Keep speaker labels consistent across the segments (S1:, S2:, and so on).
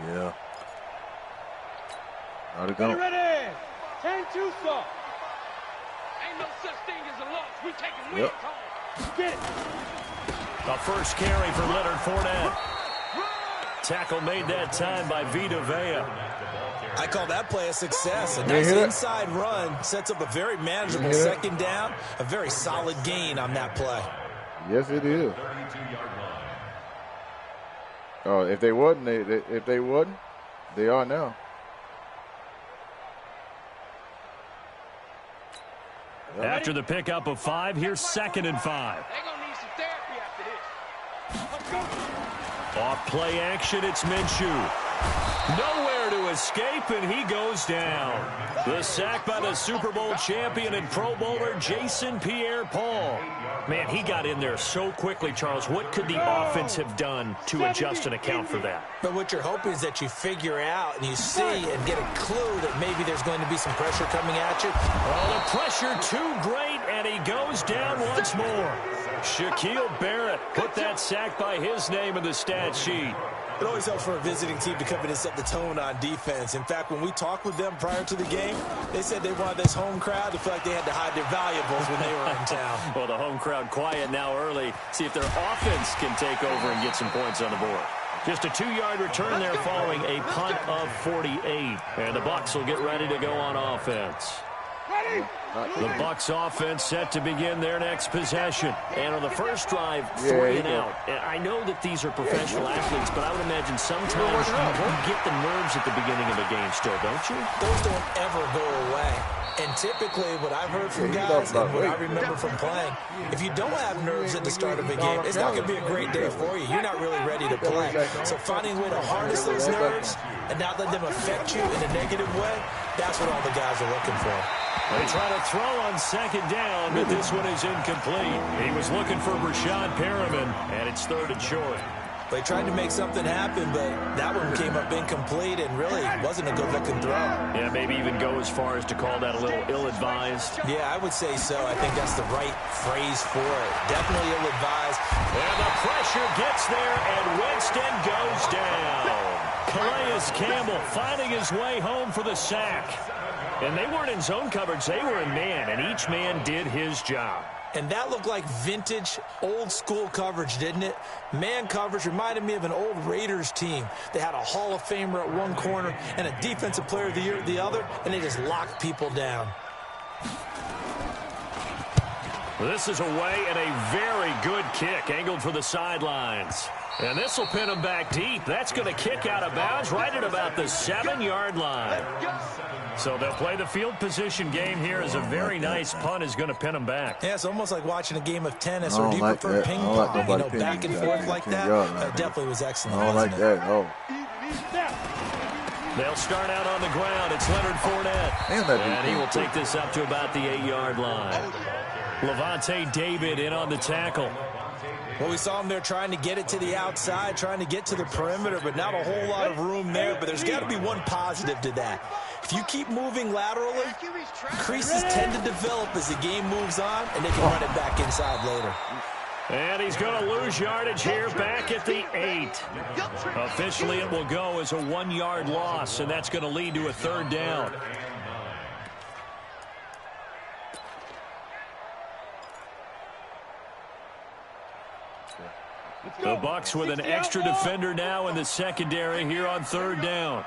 S1: Yeah. How'd it go?
S2: Ready. 10-2, sir. Ain't no such thing as a loss. We taking wins home. Get it.
S3: A first carry for Leonard Fournette. Tackle made that time by Vita Vea.
S4: I call that play a success. A nice inside run sets up a very manageable second down. A very solid gain on that play.
S1: Yes, it is. Oh, if they wasn't, they are now.
S3: After the pickup of 5, here's 2nd and 5.
S2: They're going to need some therapy after this.
S3: Off play action, it's Minshew. Nowhere to escape, and he goes down. The sack by the Super Bowl champion and Pro Bowler Jason Pierre-Paul. Man, he got in there so quickly, Charles. What could the offense have done to adjust and account for that?
S4: But what you're hoping is that you figure out and you see and get a clue that maybe there's going to be some pressure coming at you.
S3: Oh, the pressure too great, and he goes down once more. Shaquille Barrett put that sack by his name in the stat sheet.
S4: It always helps for a visiting team to come in and set the tone on defense. In fact, when we talked with them prior to the game, they said they wanted this home crowd to feel like they had to hide their valuables when they were in town.
S3: Well, the home crowd quiet now early. See if their offense can take over and get some points on the board. Just a 2-yard return there following a punt of 48. And the Bucs will get ready to go on offense. The Bucs offense set to begin their next possession. And on the first drive, 3 and out. And I know that these are professional athletes, but I would imagine sometimes you won't get the nerves at the beginning of a game still, don't you?
S4: Those don't ever go away. And typically what I've heard from guys and what I remember from playing, if you don't have nerves at the start of a game, it's not going to be a great day for you. You're not really ready to play. So finding a way to harness those nerves and not let them affect you in a negative way, that's what all the guys are looking for.
S3: They try to throw on 2nd down, but this one is incomplete. He was looking for Rashad Perriman, and it's 3rd and short.
S4: They tried to make something happen, but that one came up incomplete and really wasn't a good-looking throw.
S3: Yeah, maybe even go as far as to call that a little ill-advised.
S4: Yeah, I would say so. I think that's the right phrase for it. Definitely ill-advised.
S3: And the pressure gets there, and Winston goes down. Calais Campbell finding his way home for the sack. And they weren't in zone coverage. They were in man, and each man did his job.
S4: And that looked like vintage, old-school coverage, didn't it? Man coverage reminded me of an old Raiders team. They had a Hall of Famer at one corner and a Defensive Player of the Year at the other, and they just locked people down.
S3: This is away and a very good kick, angled for the sidelines. And this will pin him back deep. That's going to kick out of bounds right at about the 7-yard line. So they'll play the field position game here as a very nice punt is going to pin them back.
S4: Yeah, it's almost like watching a game of tennis, or do you prefer ping pong? You know, back and forth like that. That definitely was excellent.
S1: I don't like that. Oh.
S3: They'll start out on the ground. It's Leonard Fournette. And he will take this up to about the 8-yard line. Levante David in on the tackle.
S4: Well, we saw him there trying to get it to the outside, trying to get to the perimeter, but not a whole lot of room there. But there's got to be one positive to that. If you keep moving laterally, creases tend to develop as the game moves on, and they can run it back inside later.
S3: And he's going to lose yardage here back at the 8. Officially, it will go as a 1-yard loss, and that's going to lead to a 3rd down. The Bucs with an extra defender now in the secondary here on 3rd down.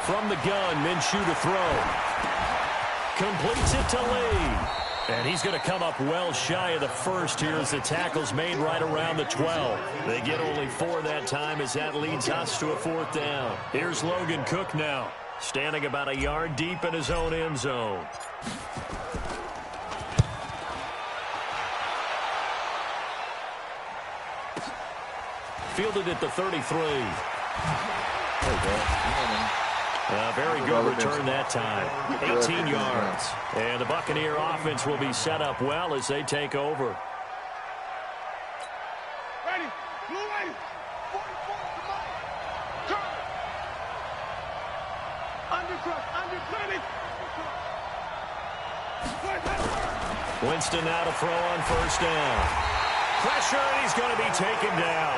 S3: From the gun, Minshew to throw. Completes it to Lee. And he's going to come up well shy of the first here as the tackle's made right around the 12. They get only 4 that time as that leads us to a 4th down. Here's Logan Cook now, standing about a yard deep in his own end zone. Fielded at the 33. A very good return that time. 18 yards. And the Buccaneer offense will be set up well as they take over.
S2: Ready. Blue ready. 44 to Mike. Turn. Under 20.
S3: Winston now to throw on first down. Pressure, and he's going to be taken down.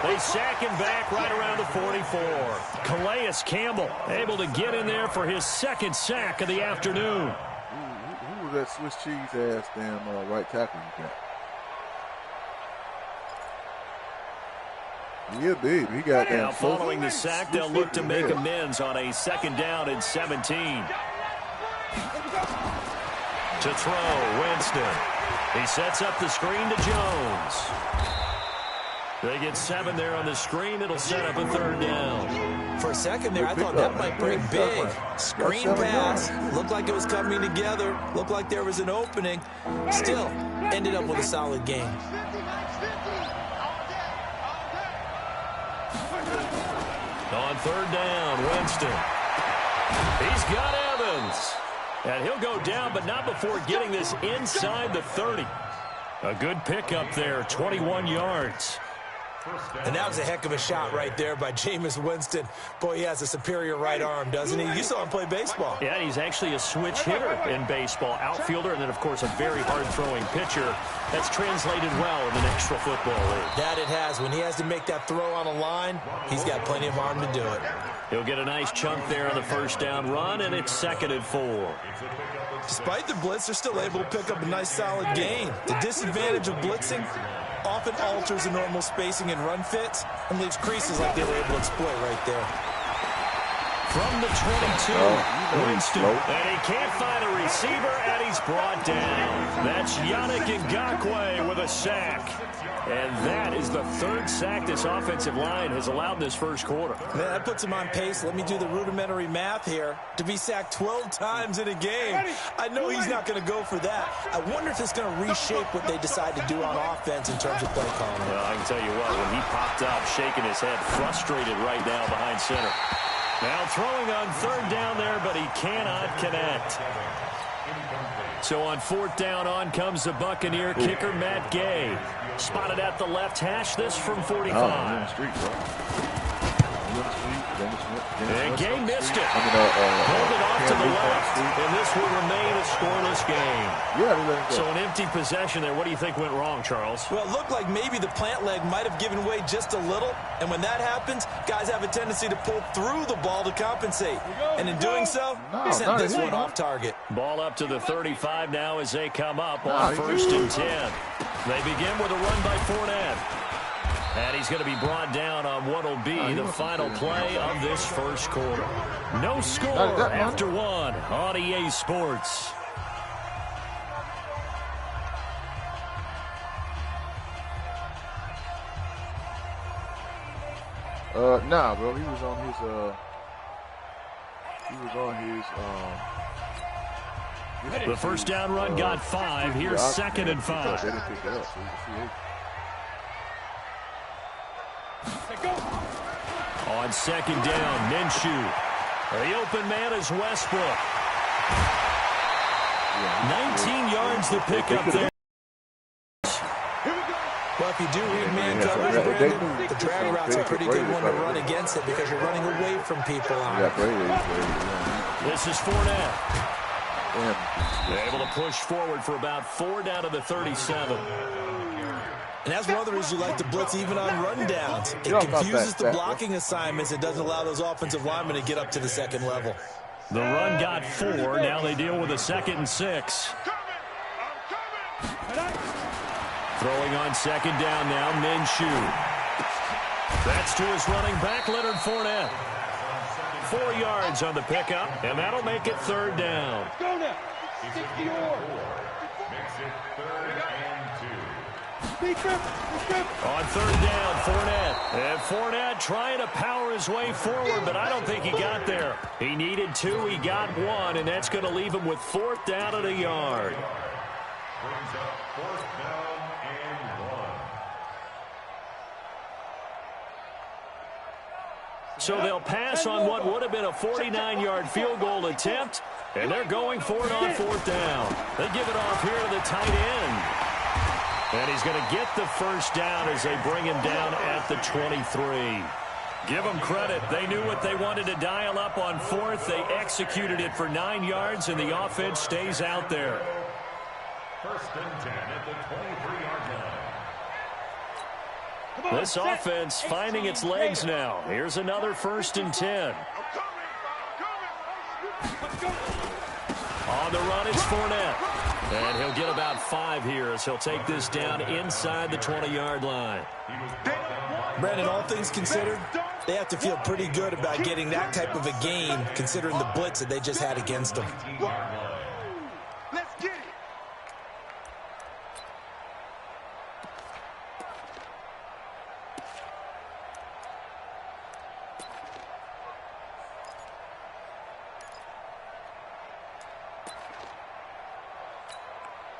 S3: They sack him back right around the 44. Calais Campbell able to get in there for his second sack of the afternoon.
S1: Who was that Swiss cheese ass damn right tackle you got? Yeah, big. He got that.
S3: Now, following the sack, they'll look to make amends on a second down and 17. To throw, Winston. He sets up the screen to Jones. They get 7 there on the screen. It'll set up a third down.
S4: For a second there, I thought that might break big. Screen pass. Looked like it was coming together. Looked like there was an opening. Still, ended up with a solid game.
S3: On third down, Winston. He's got Evans. And he'll go down, but not before getting this inside the 30. A good pickup there, 21 yards.
S4: And that was a heck of a shot right there by Jameis Winston. Boy, he has a superior right arm, doesn't he? You saw him play baseball.
S3: Yeah, he's actually a switch hitter in baseball. Outfielder, and then, of course, a very hard-throwing pitcher. That's translated well in the National Football League.
S4: That it has. When he has to make that throw on a line, he's got plenty of arm to do it.
S3: He'll get a nice chunk there on the first down run, and it's 2nd and 4.
S4: Despite the blitz, they're still able to pick up a nice solid gain. The disadvantage of blitzing often alters the normal spacing and run fits and leaves creases like they were able to exploit right there.
S3: From the 22, Winston, and he can't find a receiver, and he's brought down. That's Yannick Ngakoue with a sack. And that is the 3rd sack this offensive line has allowed in this first quarter.
S4: Man, that puts him on pace. Let me do the rudimentary math here. To be sacked 12 times in a game, I know he's not going to go for that. I wonder if it's going to reshape what they decide to do on offense in terms of play calling.
S3: Well, I can tell you what, when he popped up, shaking his head, frustrated right now behind center. Now throwing on third down there, but he cannot connect. So on 4th down, on comes the Buccaneer kicker, Matt Gay. Spotted at the left hash, this from 45. And Gay missed it. Pulled it off to the left, and this will remain a scoreless game. So an empty possession there. What do you think went wrong, Charles?
S4: Well, it looked like maybe the plant leg might have given way just a little, and when that happens, guys have a tendency to pull through the ball to compensate. And in doing so, sent this one off target.
S3: Ball up to the 35 now as they come up on 1st and 10. They begin with a run by Fournette. And he's going to be brought down on what will be the final play of this first quarter. No score after 1 on EA Sports.
S1: Nah, bro. He was on his,
S3: the first down run got 5. Here's 2nd and 5.
S1: They didn't pick it up, so
S3: On 2nd down, Minshew. The open man is Westbrook. 19 yards to pick up there.
S4: Well, if you do read man coverage, Brandon, the drag route's a pretty good one to run against it because you're running away from people on it.
S3: This is Fournette. Able to push forward for about 4 down to the 37.
S4: And that's one of the reasons you like to blitz even on rundowns. It confuses the blocking assignments. It doesn't allow those offensive linemen to get up to the 2nd level.
S3: The run got 4. Now they deal with a 2nd and 6. Throwing on 2nd down now, Minshew. That's to his running back, Leonard Fournette. 4 yards on the pickup, and that'll make it 3rd down.
S2: Go now. 60-yard.
S3: On 3rd down, Fournette. And Fournette trying to power his way forward, but I don't think he got there. He needed 2, he got 1, and that's going to leave him with 4th down at a yard.
S5: Brings up 4th down and 1.
S3: So they'll pass on what would have been a 49-yard field goal attempt, and they're going for it on 4th down. They give it off here to the tight end. And he's going to get the first down as they bring him down at the 23. Give them credit. They knew what they wanted to dial up on 4th. They executed it for 9 yards, and the offense stays out there.
S5: First and 10 at the 23-yard line.
S3: This offense finding its legs now. Here's another 1st and 10. On the run, it's Fournette. And he'll get about 5 here as he'll take this down inside the 20-yard line.
S4: Brandon, all things considered, they have to feel pretty good about getting that type of a gain considering the blitz that they just had against them.
S2: Let's get it.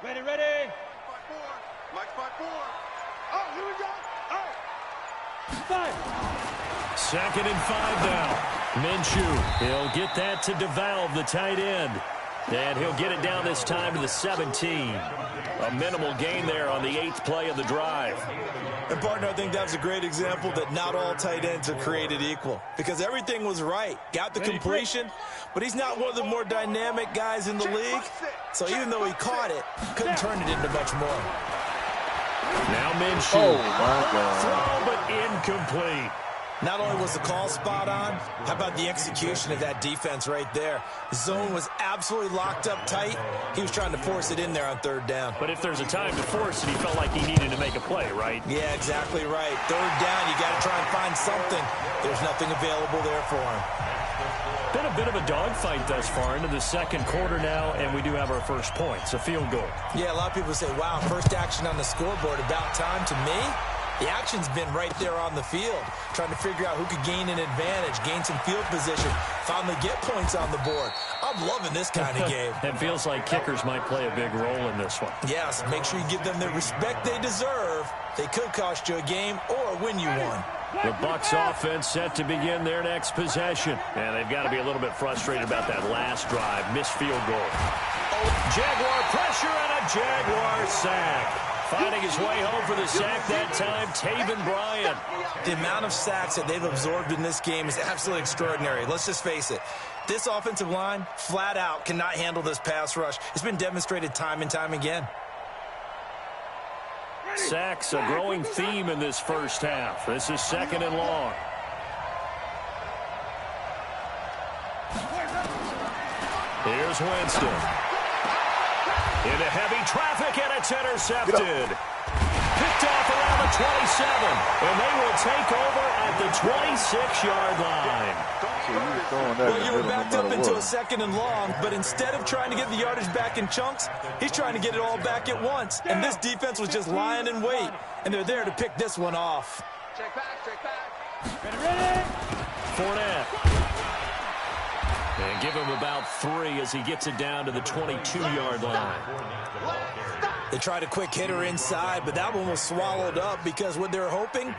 S2: Ready, ready. Mike 5-4. Oh, here we go. Oh. 5.
S3: 2nd and 5 now. Minshew, he'll get that to DeValve, the tight end. And he'll get it down this time to the 17. A minimal gain there on the 8th play of the drive.
S4: And, partner, I think that was a great example that not all tight ends are created equal. Because everything was right. Got the completion, but he's not one of the more dynamic guys in the league. So even though he caught it, couldn't turn it into much more.
S3: Now Minshew.
S1: Oh, my God.
S3: Throw, but incomplete.
S4: Not only was the call spot on, how about the execution of that defense right there? The zone was absolutely locked up tight. He was trying to force it in there on 3rd down.
S3: But if there's a time to force it, he felt like he needed to make a play, right?
S4: Yeah, exactly right. 3rd down, you got to try and find something. There's nothing available there for him.
S3: Been a bit of a dogfight thus far into the 2nd quarter now, and we do have our first points, a field goal.
S4: Yeah, a lot of people say, wow, first action on the scoreboard, about time. To me, the action's been right there on the field, trying to figure out who could gain an advantage, gain some field position, finally get points on the board. I'm loving this kind of game.
S3: It feels like kickers might play a big role in this one.
S4: Yes, make sure you give them the respect they deserve. They could cost you a game or win you one.
S3: The Bucs offense set to begin their next possession. And they've got to be a little bit frustrated about that last drive. Missed field goal. Jaguar pressure and a Jaguar sack. Finding his way home for the sack that time, Taven Bryan.
S4: The amount of sacks that they've absorbed in this game is absolutely extraordinary. Let's just face it. This offensive line, flat out, cannot handle this pass rush. It's been demonstrated time and time again.
S3: Sacks, a growing theme in this first half. This is 2nd and long. Here's Winston. Into heavy traffic, and it's intercepted. Picked off around the 27, and they will take over at the 26-yard line.
S4: Well, you were backed up into a 2nd and long, but instead of trying to get the yardage back in chunks, he's trying to get it all back at once. And this defense was just lying in wait, and they're there to pick this one off.
S2: Check back. Ready.
S3: Fournette. And give him about 3 as he gets it down to the 22-yard line.
S4: They tried a quick hitter inside, but that one was swallowed up because what they're hoping,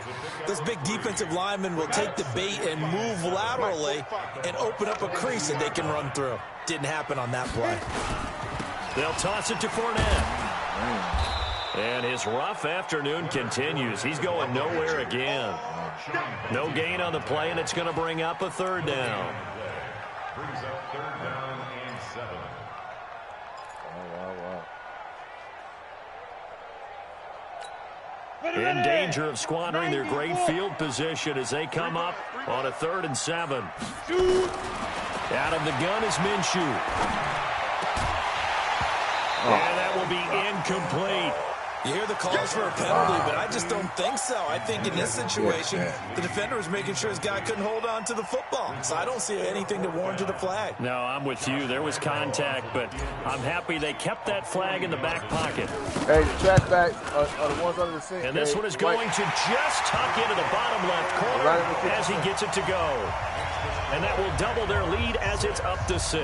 S4: this big defensive lineman will take the bait and move laterally and open up a crease that they can run through. Didn't happen on that play.
S3: They'll toss it to Fournette. And his rough afternoon continues. He's going nowhere again. No gain on the play, and it's going to bring up a 3rd down.
S5: Brings up 3rd down and 7.
S3: In danger of squandering their great field position as they come up on a 3rd and 7. Out of the gun is Minshew. And that will be incomplete.
S4: You hear the calls for a penalty, but I just don't think so. I think in this situation, the defender was making sure his guy couldn't hold on to the football. So I don't see anything to warrant a flag.
S3: No, I'm with you. There was contact, but I'm happy they kept that flag in the back pocket.
S1: Hey, the track back are the ones under the seat.
S3: And this one is going to just tuck into the bottom left corner as he gets it to go. And that will double their lead as it's up to 6.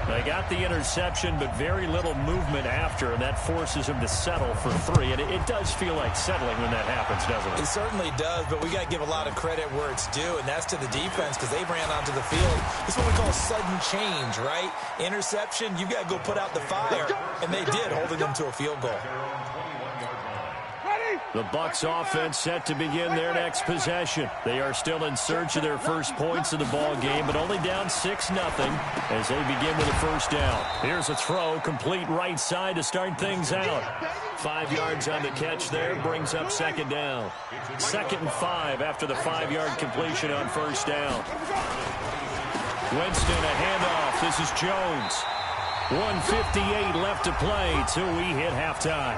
S3: They got the interception, but very little movement after, and that forces him to settle for 3. And it does feel like settling when that happens, doesn't it?
S4: It certainly does, but we got to give a lot of credit where it's due, and that's to the defense because they ran onto the field. This is what we call sudden change, right? Interception, you got to go put out the fire, and they did, holding them to a field goal.
S2: Ready?
S3: The Bucs offense set to begin their next possession. They are still in search of their first points of the ball game, but only down 6-0 as they begin with a first down. Here's a throw, complete right side to start things out. 5 yards on the catch there, brings up second down. 2nd and 5 after the 5-yard completion on first down. Winston, a handoff. This is Jones. 1:58 left to play till we hit halftime.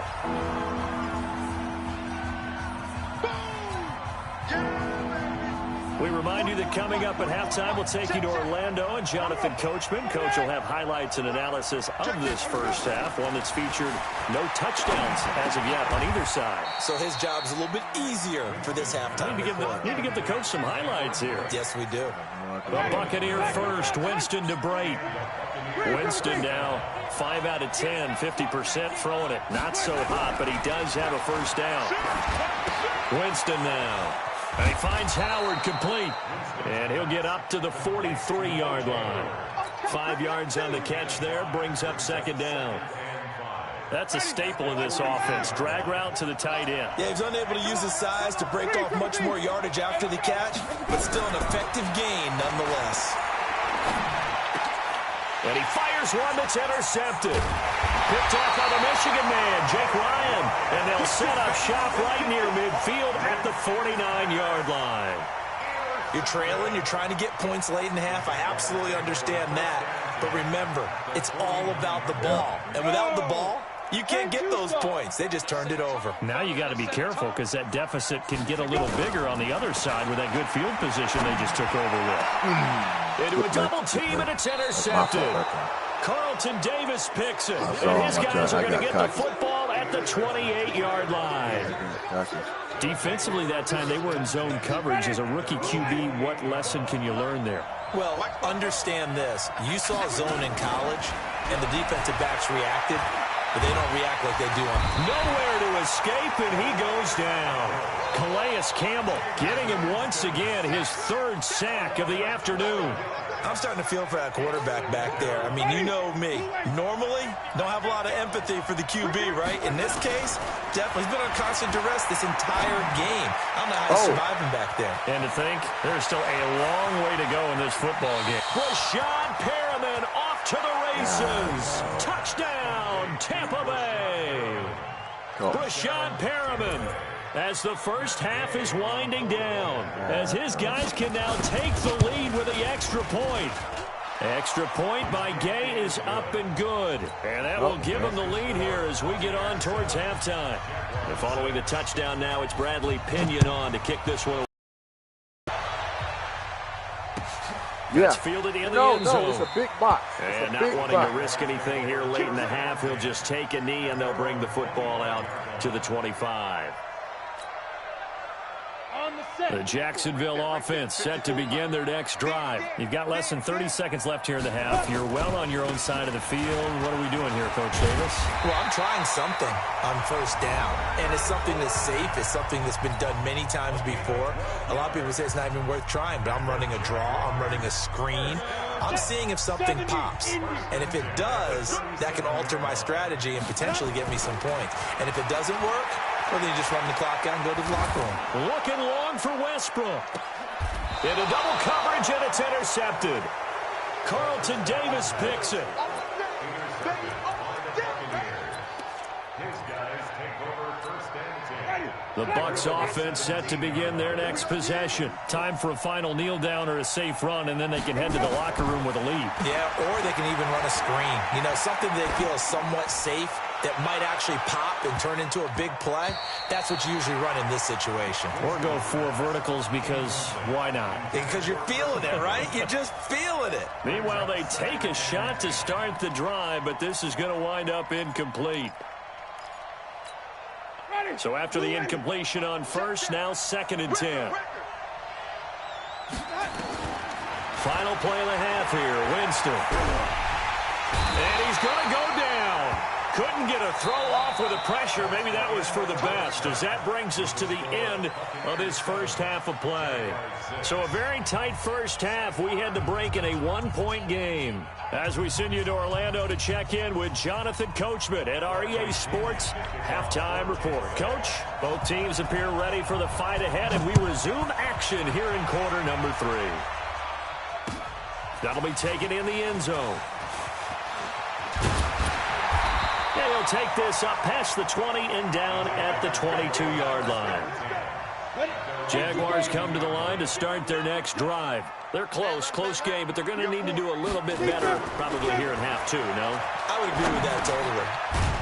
S3: We remind you that coming up at halftime, we'll take you to Orlando and Jonathan Coachman. Coach will have highlights and analysis of this first half, one that's featured no touchdowns as of yet on either side.
S4: So his job's a little bit easier for this halftime.
S3: Need to give the coach some highlights here.
S4: Yes, we do.
S3: The Buccaneer first, Winston to Brate. Winston now 5 out of 10, 50% throwing it. Not so hot, but he does have a first down. Winston now. And he finds Howard complete. And he'll get up to the 43-yard line. 5 yards on the catch there, brings up second down. That's a staple of this offense. Drag route to the tight end.
S4: Yeah, he's unable to use his size to break off much more yardage after the catch, but still an effective gain nonetheless.
S3: And he fires one that's intercepted. Picked off by the Michigan man, Jake Ryan. And they'll set up shop right near midfield at the 49-yard line.
S4: You're trailing, you're trying to get points late in half. I absolutely understand that. But remember, it's all about the ball. And without the ball, you can't get those points. They just turned it over.
S3: Now you got to be careful because that deficit can get a little bigger on the other side with that good field position they just took over with. Into a double team, and it's intercepted. Carlton Davis picks it. And his guys are going to get the football at the 28-yard line. Defensively that time, they were in zone coverage. As a rookie QB, what lesson can you learn there?
S4: Well, understand this. You saw zone in college, and the defensive backs reacted, but they don't react like they do on.
S3: Nowhere to escape, and he goes down. Calais Campbell getting him once again, his 3rd sack of the afternoon.
S4: I'm starting to feel for that quarterback back there. I mean, you know me. Normally, don't have a lot of empathy for the QB, right? In this case, definitely he's been on constant duress this entire game. I don't know how he's surviving back there.
S3: And to think, there's still a long way to go in this football game. Rashad Perriman off to the races. Touchdown, Tampa Bay. Rashad Perriman, as the first half is winding down, as his guys can now take the lead with the extra point. Extra point by Gay is up and good. And that will give him the lead here as we get on towards halftime. And following the touchdown now, it's Bradley Pinion on to kick this one away. It's fielded in the end zone.
S1: No, it's a big box.
S3: And not wanting to risk anything here late in the half, he'll just take a knee and they'll bring the football out to the 25. The Jacksonville offense set to begin their next drive. You've got less than 30 seconds left here in the half. You're well on your own side of the field. What are we doing here, Coach Davis?
S4: Well, I'm trying something on first down, and it's something that's safe. It's something that's been done many times before. A lot of people say it's not even worth trying, but I'm running a draw. I'm running a screen. I'm seeing if something pops, and if it does, that can alter my strategy and potentially get me some points. And if it doesn't work, well, then you just run the clock out and go to the locker room.
S3: Looking long for Westbrook. Into double coverage, and it's intercepted. Carlton Davis picks it. The Bucs offense set to begin their next possession. Time for a final kneel down or a safe run, and then they can head to the locker room with a lead.
S4: Yeah, or they can even run a screen. You know, something they feel is somewhat safe that might actually pop and turn into a big play. That's what you usually run in this situation.
S3: Or go 4 verticals because why not?
S4: Because you're feeling it, right? You're just feeling it.
S3: Meanwhile, they take a shot to start the drive, but this is going to wind up incomplete. So after the incompletion on first, now 2nd and 10. Final play of the half here, Winston. And he's going to go down. Couldn't get a throw off with the pressure. Maybe that was for the best, as that brings us to the end of this first half of play. So a very tight first half. We had to break in a one-point game. As we send you to Orlando to check in with Jonathan Coachman at our EA Sports Halftime Report. Coach, both teams appear ready for the fight ahead, and we resume action here in quarter number 3. That'll be taken in the end zone. And he'll take this up past the 20 and down at the 22-yard line. Jaguars come to the line to start their next drive. They're close game, but they're going to need to do a little bit better probably here in half 2, no?
S4: I would agree with that totally.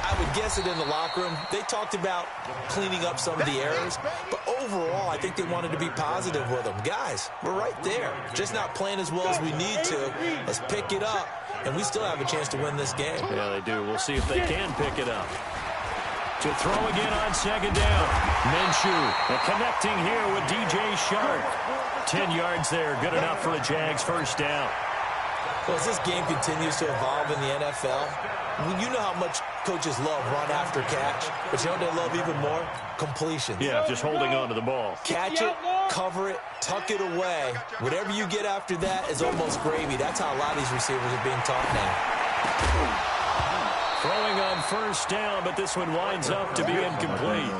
S4: I would guess it in the locker room. They talked about cleaning up some of the errors, but overall, I think they wanted to be positive with them. Guys, we're right there. Just not playing as well as we need to. Let's pick it up, and we still have a chance to win this game.
S3: Yeah, they do. We'll see if they can pick it up. To throw again on second down. Minshew connecting here with DJ Shark. 10 yards there. Good enough for a Jags first down.
S4: Well, as this game continues to evolve in the NFL, you know how much coaches love run after catch, but you know what they love even more? Completion.
S3: Yeah, just holding on to the ball.
S4: Catch it, cover it, tuck it away. Whatever you get after that is almost gravy. That's how a lot of these receivers are being taught now.
S3: Throwing on first down, but this one winds up to be incomplete.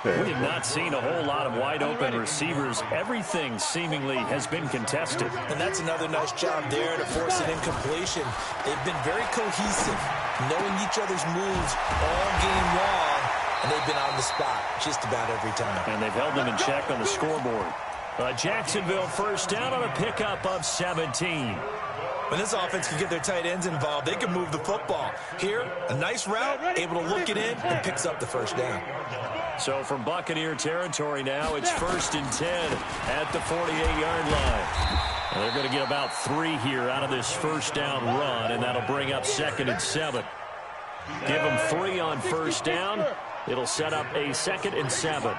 S3: We have not seen a whole lot of wide-open receivers. Everything seemingly has been contested.
S4: And that's another nice job there to force an incompletion. They've been very cohesive, knowing each other's moves all game long, and they've been on the spot just about every time.
S3: And they've held them in check on the scoreboard. Jacksonville first down on a pickup of 17.
S4: When this offense can get their tight ends involved, they can move the football. Here, a nice route, able to look it in, and picks up the first down.
S3: So from Buccaneer territory now, it's 1st and 10 at the 48-yard line. And they're going to get about 3 here out of this first down run, and that'll bring up 2nd and 7. Give them 3 on first down. It'll set up a 2nd and 7.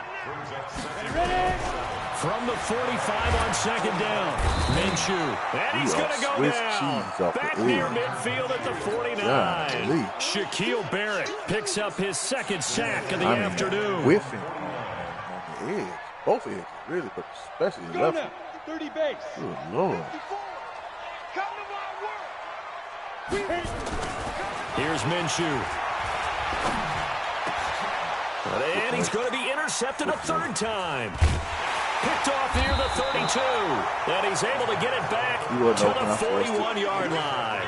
S3: From the 45 on second down, Minshew. And he's going to go down. Back near midfield at the 49. Shaquille Barrett picks up his 2nd sack of the afternoon.
S1: Whiffing on the edge. Both edges, really, but especially the left.
S2: 30 base.
S1: Good Lord.
S3: Here's Minshew. And he's going to be intercepted a 3rd time. Picked off near the 32. And he's able to get it back to the 41-yard line.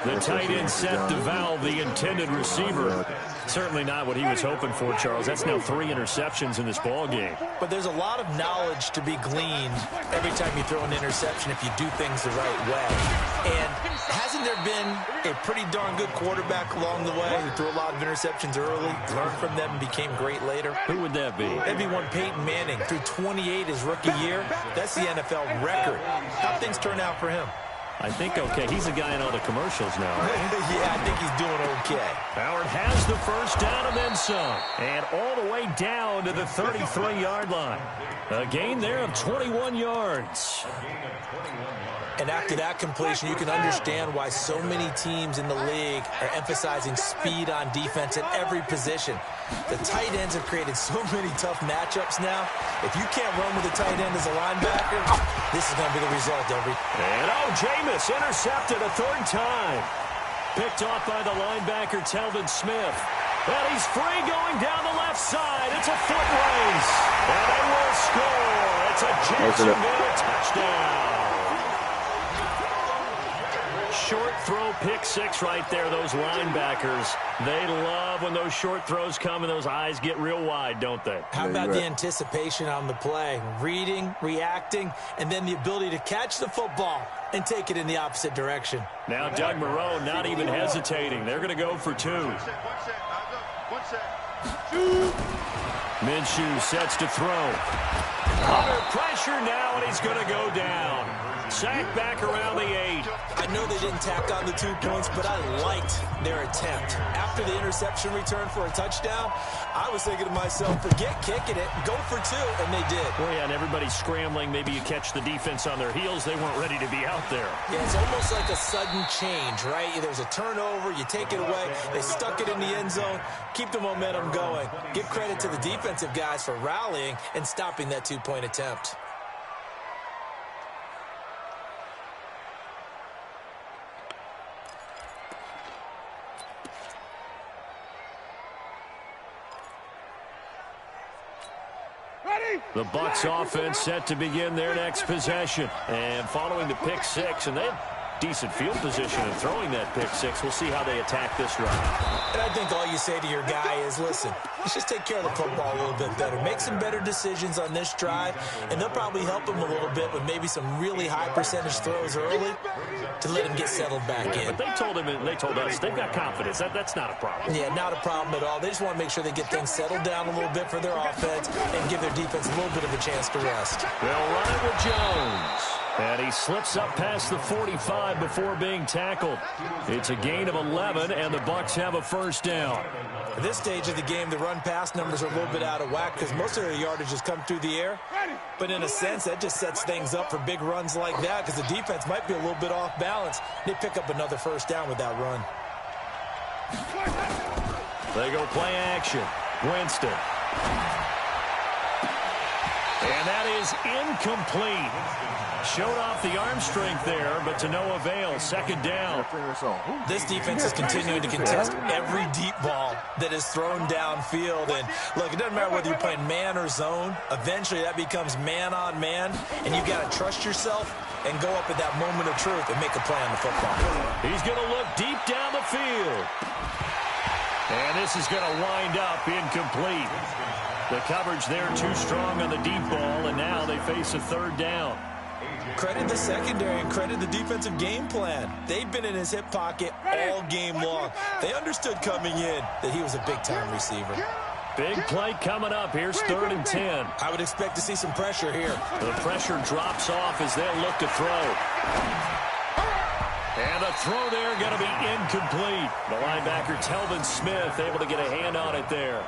S3: The tight end set to valve the intended receiver. Certainly not what he was hoping for, Charles. That's now 3 interceptions in this ball game.
S4: But there's a lot of knowledge to be gleaned every time you throw an interception if you do things the right way. And hasn't there been a pretty darn good quarterback along the way who threw a lot of interceptions early, learned from them, and became great later?
S3: Who would that be?
S4: That'd be one Peyton Manning. Threw 28 his rookie year. That's the NFL record. How'd things turn out for him?
S3: I think okay. He's a guy in all the commercials now.
S4: Yeah, I think he's doing okay.
S3: Howard has the first down and then some. And all the way down to the 33-yard line. A gain there of 21 yards.
S4: And after that completion, you can understand why so many teams in the league are emphasizing speed on defense at every position. The tight ends have created so many tough matchups now. If you can't run with a tight end as a linebacker, this is going to be the result every. And Jameis intercepted a 3rd time. Picked off by the linebacker, Telvin Smith. And he's free going down the left side. It's a foot race. And they will score. It's a Jacksonville touchdown. Short throw, pick 6 right there, those linebackers. They love when those short throws come and those eyes get real wide, don't they? How about the anticipation on the play? Reading, reacting, and then the ability to catch the football and take it in the opposite direction.
S3: Now Doug Marrone not even hesitating. They're going to go for 2.
S5: One set.
S3: Minshew sets to throw. Under pressure now, and he's going to go down. Sacked back around the 8.
S4: I know they didn't tack on the 2 points, but I liked their attempt. After the interception return for a touchdown, I was thinking to myself, forget kicking it, go for 2, and they did.
S3: Well, yeah, and everybody's scrambling. Maybe you catch the defense on their heels. They weren't ready to be out there.
S4: Yeah, it's almost like a sudden change, right? There's a turnover, you take it away, they stuck it in the end zone, keep the momentum going. Give credit to the defensive guys for rallying and stopping that 2-point attempt.
S3: The Bucs offense set to begin their next possession. And following the pick 6, and they have decent field position in throwing that pick 6. We'll see how they attack this drive.
S4: And I think all you say to your guy is, listen, let's just take care of the football a little bit better. Make some better decisions on this drive, and they'll probably help him a little bit with maybe some really high percentage throws early to let him get settled back in.
S3: But they told him, and they told us, they've got confidence. That's not a problem.
S4: Yeah, not a problem at all. They just want to make sure they get things settled down a little bit for their offense and give their defense a little bit of a chance to rest.
S3: They'll run it with Jones. And he slips up past the 45 before being tackled. It's a gain of 11, and the Bucs have a first down.
S4: At this stage of the game, the run-pass numbers are a little bit out of whack because most of their yardage has come through the air. But in a sense, that just sets things up for big runs like that because the defense might be a little bit off balance. They pick up another first down with that run.
S3: They go play action. Winston. And that is incomplete. Showed off the arm strength there, but to no avail. Second down.
S4: This defense is continuing to contest every deep ball that is thrown downfield. And look, it doesn't matter whether you're playing man or zone. Eventually, that becomes man on man, and you've got to trust yourself and go up at that moment of truth and make a play on the football.
S3: He's going to look deep down the field. And this is going to wind up incomplete. The coverage there too strong on the deep ball, and now they face a third down.
S4: Credit the secondary and credit the defensive game plan. They've been in his hip pocket all game long. They understood coming in that he was a big-time receiver.
S3: Big play coming up. Here's 3rd and 10.
S4: I would expect to see some pressure here.
S3: The pressure drops off as they'll look to throw. And the throw there going to be incomplete. The linebacker, Telvin Smith, able to get a hand on it there.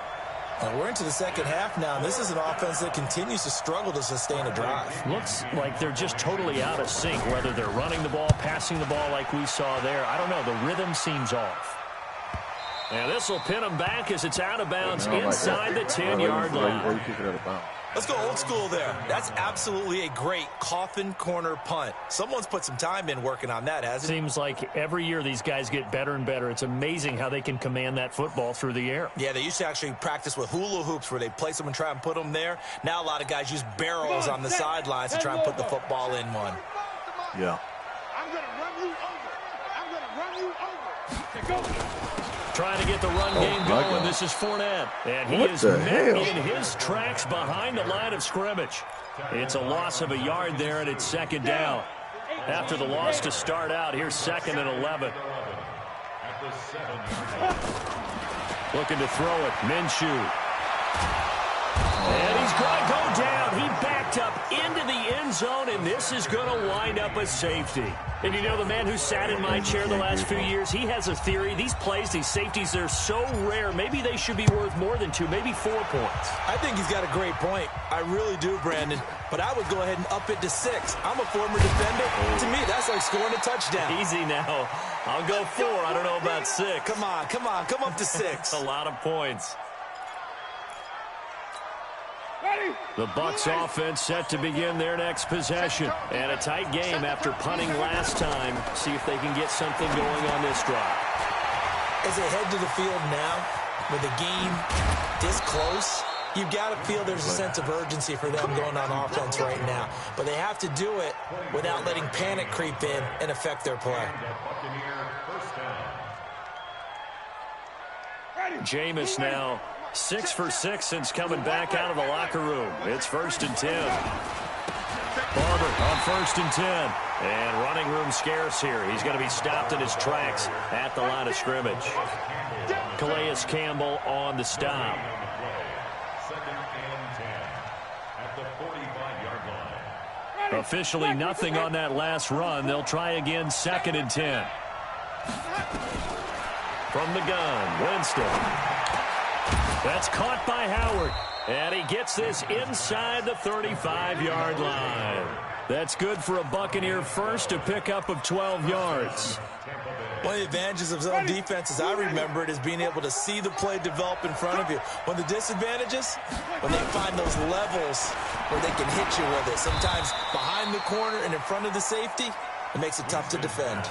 S4: We're into the second half now, and this is an offense that continues to struggle to sustain a drive.
S3: Looks like they're just totally out of sync, whether they're running the ball, passing the ball like we saw there. I don't know. The rhythm seems off. And this will pin them back as it's out of bounds inside the 10-yard line.
S4: Let's go old school there. That's absolutely a great coffin corner punt. Someone's put some time in working on that, hasn't it?
S3: Seems like every year these guys get better and better. It's amazing how they can command that football through the air.
S4: Yeah, they used to actually practice with hula hoops where they place them and try and put them there. Now a lot of guys use barrels on the sidelines to try and put the football in one.
S1: Yeah.
S2: I'm going to run you over. I'm going to run you over. Go.
S3: Trying to get the run game going. This is Fournette. And he is met in his tracks behind the line of scrimmage. It's a loss of a yard there, and it's second down. After the loss to start out, here's 2nd and 11. Looking to throw it. Minshew. And he's going to go down. He backed up into the end zone, and this is going to wind up a safety. And you know, the man who sat in my chair the last few years, he has a theory. These plays, these safeties, they're so rare. Maybe they should be worth more than 2, maybe 4 points.
S4: I think he's got a great point. I really do, Brandon. But I would go ahead and up it to 6. I'm a former defender. To me, that's like scoring a touchdown.
S3: Easy now. I'll go 4. I don't know about 6.
S4: Come on. Come up to 6.
S3: A lot of points. The Bucs offense set to begin their next possession. And a tight game after punting last time. See if they can get something going on this drive.
S4: As they head to the field now, with the game this close, you've got to feel there's a sense of urgency for them going on offense right now. But they have to do it without letting panic creep in and affect their play.
S3: Jameis now 6 for 6 since coming back out of the locker room. It's 1st and 10. Barber on 1st and 10. And running room scarce here. He's going to be stopped in his tracks at the line of scrimmage. Calais Campbell on the stop.
S5: 2nd and 10 at the 45-yard line.
S3: Officially nothing on that last run. They'll try again 2nd and 10. From the gun, Winston. That's caught by Howard. And he gets this inside the 35-yard line. That's good for a Buccaneer first, a pickup of 12 yards.
S4: One of the advantages of zone defense, as I remember it, is being able to see the play develop in front of you. One of the disadvantages, when they find those levels where they can hit you with it, sometimes behind the corner and in front of the safety, it makes it tough to defend.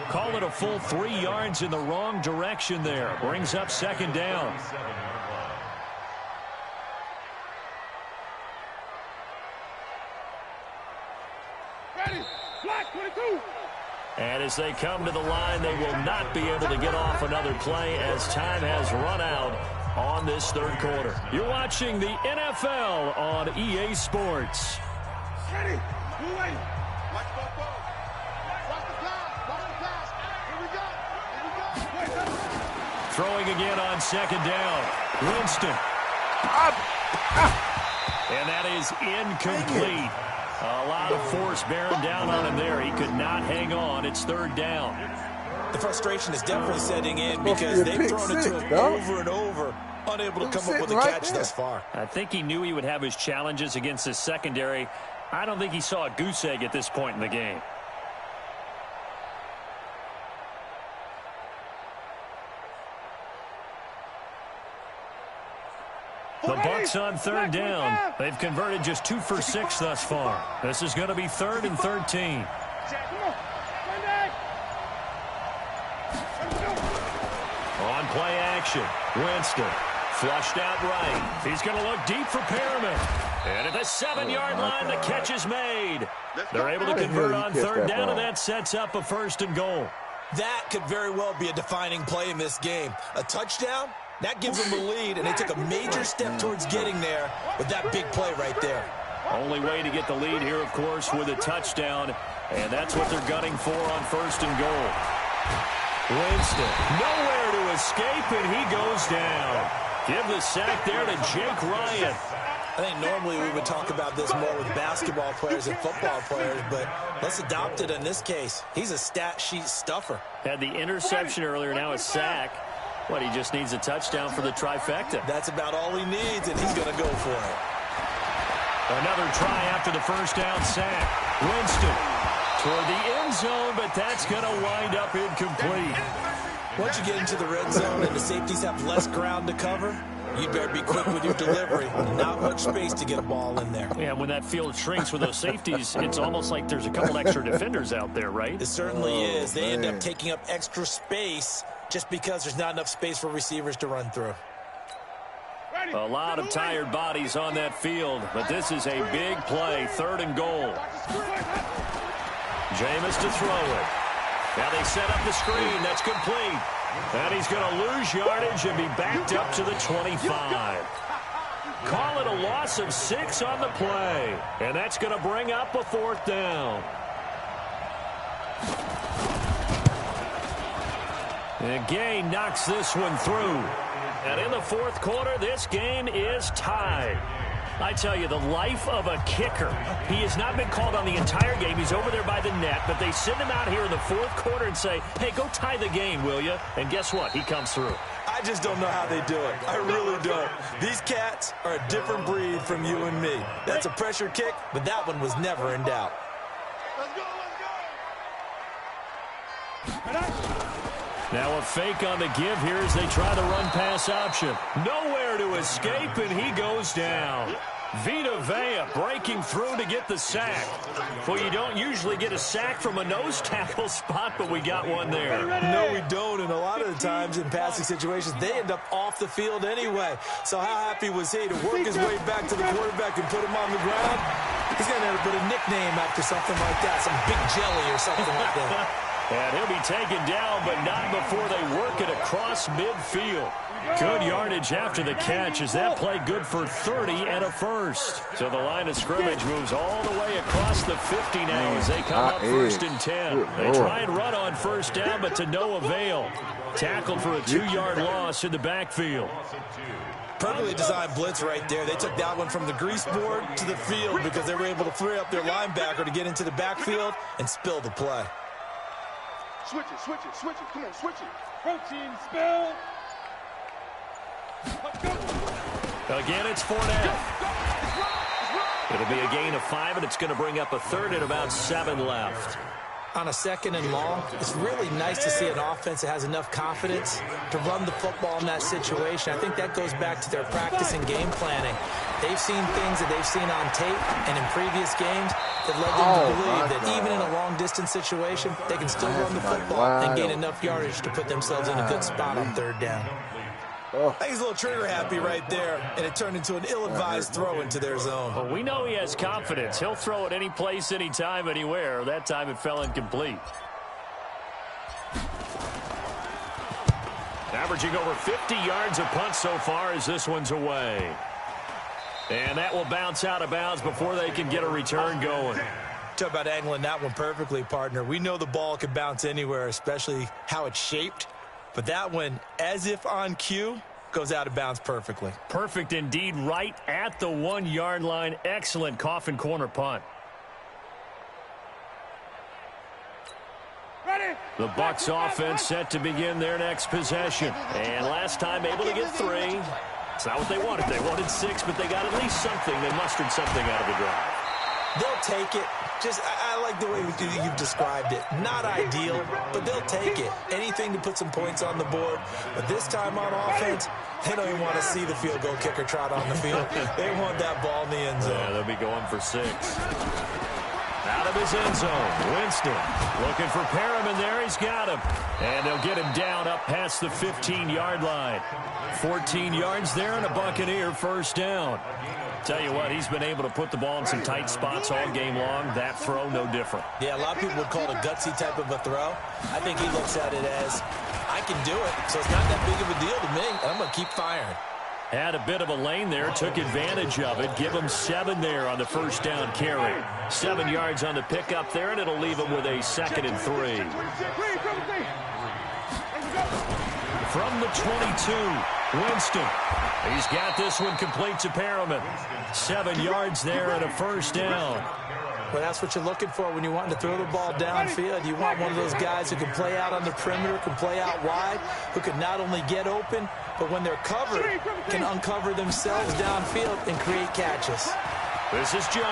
S3: Call it a full 3 yards in the wrong direction there. Brings up 2nd down.
S2: Ready, flat 22.
S3: And as they come to the line, they will not be able to get off another play as time has run out on this 3rd quarter. You're watching the NFL on EA Sports.
S2: Ready, move ready. Watch the ball. Watch the pass. Watch the pass. Here we go. Here we go.
S3: Throwing again on 2nd down. Winston. And that is incomplete. A lot of force bearing down on him there. He could not hang on. It's 3rd down.
S4: The frustration is definitely setting in because they've thrown it to him over and over, unable to come up with a catch thus far.
S3: I think he knew he would have his challenges against his secondary. I don't think he saw a goose egg at this point in the game. The Bucs on 3rd down. They've converted just 2 for 6 thus far. This is going to be 3rd and 13. On play action, Winston flushed out right. He's going to look deep for Perriman. And at the 7-yard line, the catch is made. They're able to convert on 3rd down, and that sets up a 1st and goal.
S4: That could very well be a defining play in this game. A touchdown? That gives them the lead, and they took a major step towards getting there with that big play right there.
S3: Only way to get the lead here, of course, with a touchdown, and that's what they're gunning for on 1st and goal. Winston, nowhere to escape, and he goes down. Give the sack there to Jake Ryan.
S4: I think normally we would talk about this more with basketball players and football players, but let's adopt it in this case. He's a stat sheet stuffer.
S3: Had the interception earlier, now a sack. What, he just needs a touchdown for the trifecta.
S4: That's about all he needs, and he's going to go for it.
S3: Another try after the 1st down sack. Winston toward the end zone, but that's going to wind up incomplete.
S4: Once you get into the red zone and the safeties have less ground to cover, you better be quick with your delivery. Not much space to get a ball in there.
S3: Yeah, when that field shrinks with those safeties, it's almost like there's a couple extra defenders out there, right?
S4: It certainly is. They end up taking up extra space just because there's not enough space for receivers to run through.
S3: A lot of tired bodies on that field, but this is a big play, 3rd and goal. Jameis to throw it. Now they set up the screen. That's complete. And he's going to lose yardage and be backed up to the 25. Call it a loss of 6 on the play. And that's going to bring up a 4th down. And Gay knocks this one through. And in the 4th quarter, this game is tied. I tell you, the life of a kicker. He has not been called on the entire game. He's over there by the net, but they send him out here in the 4th quarter and say, hey, go tie the game, will you? And guess what? He comes through.
S4: I just don't know how they do it. I really don't. These cats are a different breed from you and me. That's a pressure kick, but that one was never in doubt.
S2: Let's go, let's go.
S3: Now a fake on the give here as they try the run-pass option. Nowhere to escape, and he goes down. Vita Vea breaking through to get the sack. Well, you don't usually get a sack from a nose tackle spot, but we got one there.
S4: No, we don't, and a lot of the times in passing situations, they end up off the field anyway. So how happy was he to work his way back to the quarterback and put him on the ground? He's going to have to put a nickname after something like that, some Big Jelly or something like that.
S3: And he'll be taken down, but not before they work it across midfield. Good yardage after the catch. Is that play good for 30 and a first? So the line of scrimmage moves all the way across the 50 now as they come up 1st and 10. They try and run on first down, but to no avail. Tackled for a 2-yard loss in the backfield.
S4: Perfectly designed blitz right there. They took that one from the grease board to the field because they were able to free up their linebacker to get into the backfield and spill the play.
S2: Switch it, switch it, switch it. Come on, switch it.
S6: Protein spill.
S3: Again, it's Fournette. It'll be a gain of 5, and it's going to bring up a third and about 7 left.
S4: On a 2nd and long, it's really nice to see an offense that has enough confidence to run the football in that situation. I think that goes back to their practice and game planning. They've seen things that they've seen on tape and in previous games that led them to believe that even in a long-distance situation, they can still run the football and gain enough yardage to put themselves in a good spot on 3rd down.
S2: Oh.
S4: I think he's a little trigger happy right there, and it turned into an ill-advised throw into their zone.
S3: Well, we know he has confidence. He'll throw it any place, anytime, anywhere. That time it fell incomplete. Averaging over 50 yards a punt so far as this one's away. And that will bounce out of bounds before they can get a return going.
S4: Talk about angling that one perfectly, partner. We know the ball can bounce anywhere, especially how it's shaped. But that one, as if on cue, goes out of bounds perfectly.
S3: Perfect indeed, right at the 1-yard line. Excellent coffin corner punt.
S6: Ready.
S3: The Bucs offense set to begin their next possession. And last time able to get 3. It's not what they wanted. They wanted 6, but they got at least something. They mustered something out of the drive.
S4: They'll take it. I like the way you've described it. Not ideal, but they'll take it. Anything to put some points on the board. But this time on offense, they don't even want to see the field goal kicker trot on the field. They want that ball in the end zone.
S3: Yeah, they'll be going for 6. Out of his end zone, Winston looking for Perriman there. He's got him. And they'll get him down up past the 15-yard line. 14 yards there and a Buccaneer first down. Tell you what, he's been able to put the ball in some tight spots all game long. That throw, no different.
S4: Yeah, a lot of people would call it a gutsy type of a throw. I think he looks at it as, I can do it, so it's not that big of a deal to me. I'm going to keep firing.
S3: Had a bit of a lane there, took advantage of it. Give him 7 there on the first down carry. 7 yards on the pickup there, and it'll leave him with a 2nd and 3. From the 22, Winston. He's got this one complete to Perriman. 7 yards there and a first down.
S4: Well, that's what you're looking for when you want to throw the ball downfield. You want one of those guys who can play out on the perimeter, can play out wide, who can not only get open, but when they're covered, can uncover themselves downfield and create catches.
S3: This is Jones.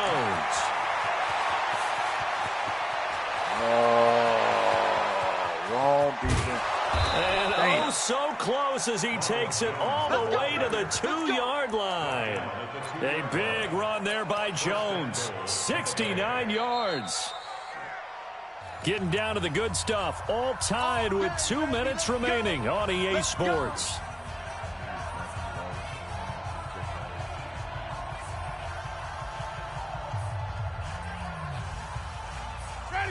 S1: Wrong defense.
S3: And oh, so close as he takes it all the way to the 2-yard line. A big run there by Jones. 69 yards. Getting down to the good stuff. All tied with 2 minutes remaining on EA Sports.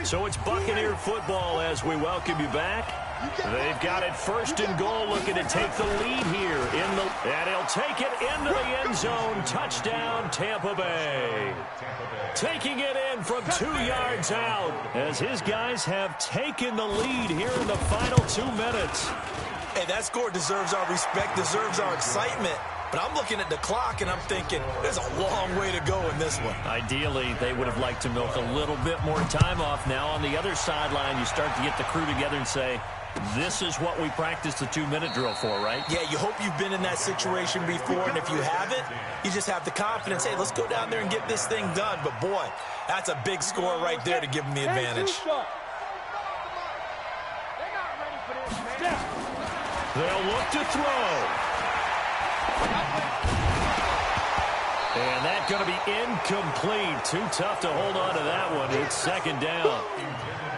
S3: So it's Buccaneer football as we welcome you back. They've got it 1st and goal, looking to take the lead here. And he'll take it into the end zone. Touchdown, Tampa Bay. Taking it in from 2 yards out as his guys have taken the lead here in the final 2 minutes.
S4: Hey, that score deserves our respect, deserves our excitement. But I'm looking at the clock, and I'm thinking, there's a long way to go in this one.
S3: Ideally, they would have liked to milk a little bit more time off. Now, on the other sideline, you start to get the crew together and say, this is what we practiced the 2-minute drill for, right?
S4: Yeah, you hope you've been in that situation before, and if you haven't, you just have the confidence, hey, let's go down there and get this thing done. But, boy, that's a big score right there to give them the advantage.
S3: They'll look to throw. And that's going to be incomplete. Too tough to hold on to that one. It's 2nd down.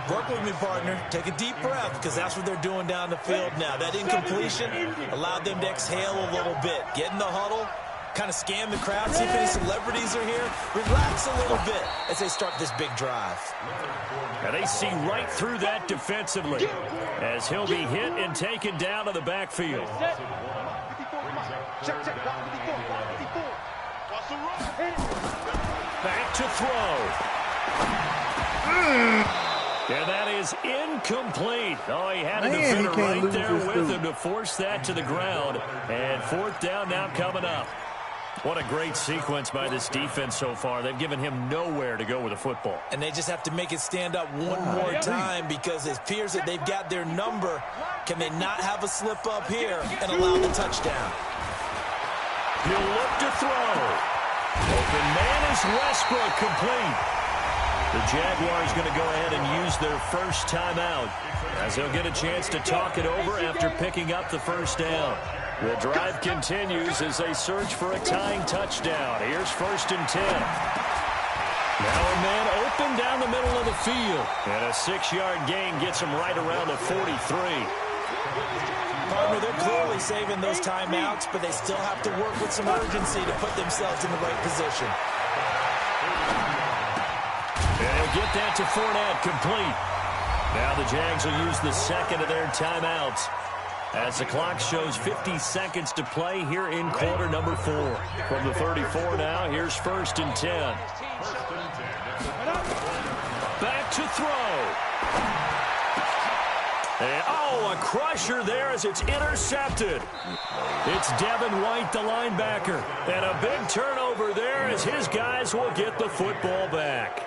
S4: Work with me, partner. Take a deep breath, because that's what they're doing down the field now. That incompletion allowed them to exhale a little bit, get in the huddle, kind of scan the crowd, see if any celebrities are here. Relax a little bit as they start this big drive.
S3: And they see right through that defensively as he'll be hit and taken down to the backfield. Back to throw. And that is incomplete. Oh, he had a defender right there with him to force that to the ground. And fourth down now coming up. What a great sequence by this defense so far. They've given him nowhere to go with the football.
S4: And they just have to make it stand up one more time because it appears that they've got their number. Can they not have a slip up here and allow the touchdown?
S3: He'll look to throw. Open man is Westbrook, complete. The Jaguars going to go ahead and use their first timeout as they'll get a chance to talk it over after picking up the first down. The drive continues as they search for a tying touchdown. Here's 1st and 10. Now a man open down the middle of the field. And a 6-yard gain gets him right around the 43.
S4: Partner, they're clearly saving those timeouts, but they still have to work with some urgency to put themselves in the right position.
S3: And he'll get that to Fournette, complete. Now the Jags will use the second of their timeouts as the clock shows 50 seconds to play here in quarter number 4. From the 34 now, here's 1st and 10. Back to throw. And, a crusher there as it's intercepted. It's Devin White, the linebacker. And a big turnover there as his guys will get the football back.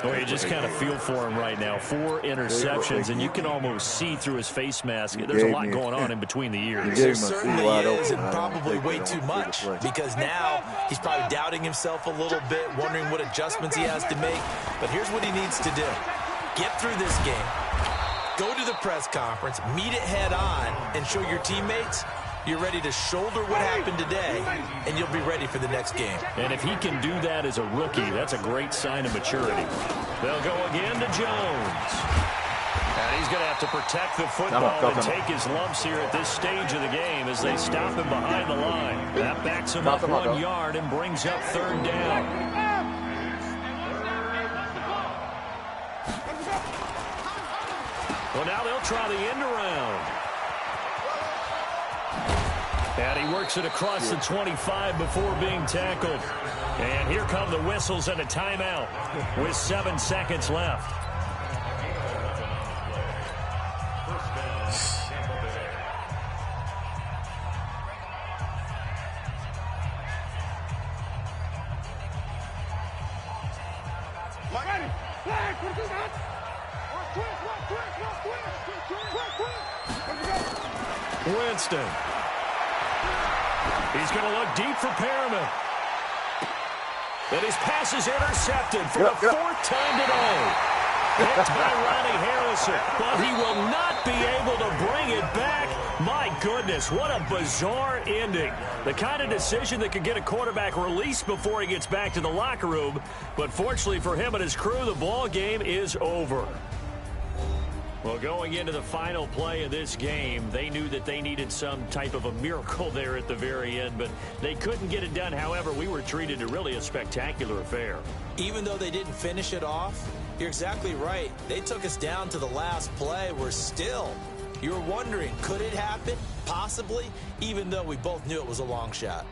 S3: Well, you just kind of feel for him right now. 4 interceptions, and you can almost see through his face mask. There's a lot going on in between the ears.
S4: There certainly is, and probably way too much, because now he's probably doubting himself a little bit, wondering what adjustments he has to make. But here's what he needs to do. Get through this game. Go to the press conference, meet it head on, and show your teammates you're ready to shoulder what happened today, and you'll be ready for the next game.
S3: And if he can do that as a rookie, that's a great sign of maturity. They'll go again to Jones. And he's going to have to protect the football and take his lumps here at this stage of the game as they stop him behind the line. That backs him up 1 yard and brings up 3rd down. Well, now they'll try the end around. And he works it across the 25 before being tackled. And here come the whistles and a timeout with 7 seconds left. Winston. He's going to look deep for Perriman. And his pass is intercepted for the 4th time today. Hit by Ronnie Harrison, but he will not be able to bring it back. My goodness, what a bizarre ending. The kind of decision that could get a quarterback released before he gets back to the locker room. But fortunately for him and his crew, the ball game is over. Well, going into the final play of this game, they knew that they needed some type of a miracle there at the very end, but they couldn't get it done. However, we were treated to really a spectacular affair.
S4: Even though they didn't finish it off, you're exactly right. They took us down to the last play. We're still, you're wondering, could it happen? Possibly, even though we both knew it was a long shot.